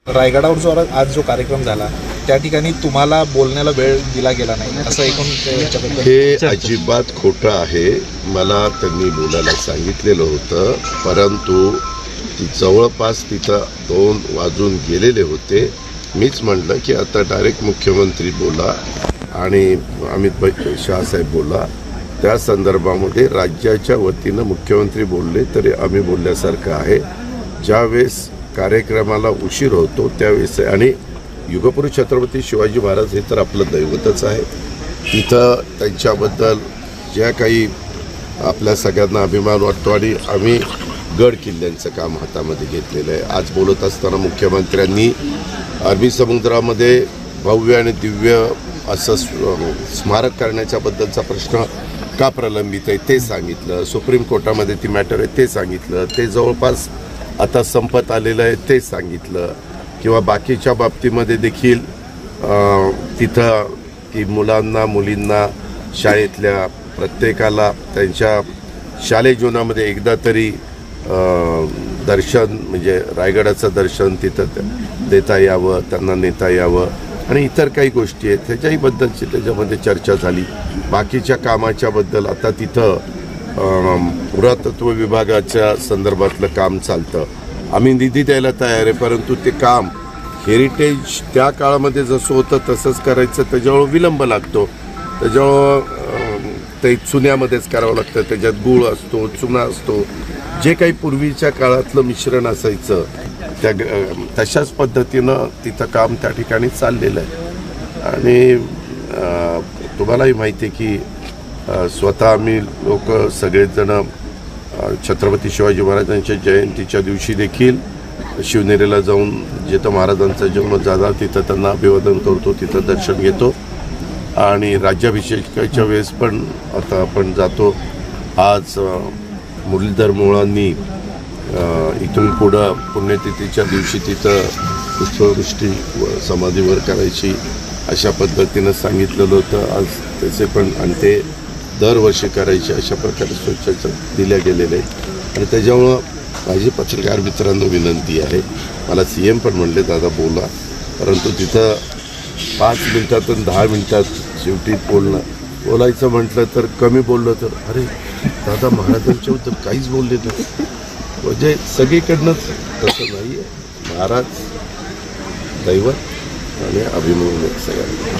रायगडावर जो आज जो कार्यक्रम झाला त्या ठिकाणी तुम्हाला बोलण्याला वेळ दिला गेला नाही असं एकूण हे अजिबात खोटं आहे। मला त्यांनी बोलायला सांगितलेलं होतं, परंतु जवळपास तिथं 2 वाजून गेलेले होते। मीच म्हटलं की आता डायरेक्ट मुख्यमंत्री बोला आणि अमित शहासाहेब बोला। त्या संदर्भामध्ये राज्याच्या वतीनं मुख्यमंत्री बोलले तरी आम्ही बोलल्यासारखं आहे। ज्यावेळेस कार्यक्रमाला उशीर होतो त्यावेळेस आणि युगपुरुष छत्रपती शिवाजी महाराज हे तर आपलं दैवतच आहे। तिथं त्यांच्याबद्दल ज्या काही आपल्या सगळ्यांना अभिमान वाटतो आणि आम्ही गड किल्ल्यांचं काम हातामध्ये घेतलेलं आहे। आज बोलत असताना मुख्यमंत्र्यांनी अरबी समुद्रामध्ये भव्य आणि दिव्य असं स्मारक करण्याच्याबद्दलचा प्रश्न का प्रलंबित आहे ते सांगितलं। सुप्रीम कोर्टामध्ये ती मॅटर आहे ते सांगितलं। ते जवळपास आता संपत आलेलं आहे ते सांगितलं। किंवा बाकीच्या बाबतीमध्ये देखील तिथं की मुलांना मुलींना शाळेतल्या प्रत्येकाला त्यांच्या शालेय जीवनामध्ये एकदा तरी दर्शन म्हणजे रायगडाचं दर्शन तिथं देता यावं, त्यांना नेता यावं आणि इतर काही गोष्टी आहेत त्याच्याहीबद्दलची त्याच्यामध्ये चर्चा झाली। बाकीच्या कामाच्याबद्दल आता तिथं पुरातत्व विभागाच्या संदर्भातलं काम चालतं। आम्ही निधी द्यायला तयार आहे, परंतु ते काम हेरिटेज त्या काळामध्ये जसं होतं तसंच करायचं त्याच्यावर विलंब लागतो। त्याच्यावर ते चुन्यामध्येच करावं लागतं, त्याच्यात गूळ असतो, चुना असतो, जे काही पूर्वीच्या काळातलं मिश्रण असायचं त्या तशाच पद्धतीनं तिथं काम त्या ठिकाणी चाललेलं आहे। आणि तुम्हालाही माहिती आहे की स्वतः आम्ही लोक सगळेजण छत्रपती शिवाजी महाराजांच्या जयंतीच्या दिवशी देखील शिवनेरीला जाऊन जिथं महाराजांचा जन्म झाला तिथं त्यांना अभिवादन करतो, तिथं दर्शन घेतो आणि राज्याभिषेकाच्या वेळेस पण आता आपण जातो। आज मुरलीधर मोहोळांनी इथून पुढं पुण्यतिथीच्या दिवशी तिथं पुष्पवृष्टी समाधीवर करायची अशा पद्धतीनं सांगितलेलं होतं। आज त्याचे पण आणि ते दरवर्षी करायचे अशा प्रकारे सूचना दिल्या गेलेल्या आहेत। आणि त्याच्यामुळं माझी पत्रकार मित्रांना विनंती आहे, मला CM पण म्हणले दादा बोला, परंतु तिथं 5 मिनिटातून 10 मिनिटात शेवटी बोलायचं म्हटलं तर कमी बोललं तर अरे दादा महाराजांच्या बद्दल काहीच बोलले नाही। म्हणजे सगळीकडनंच तसं नाही आहे। महाराज दैवत आणि अभिमान सगळ्यांना।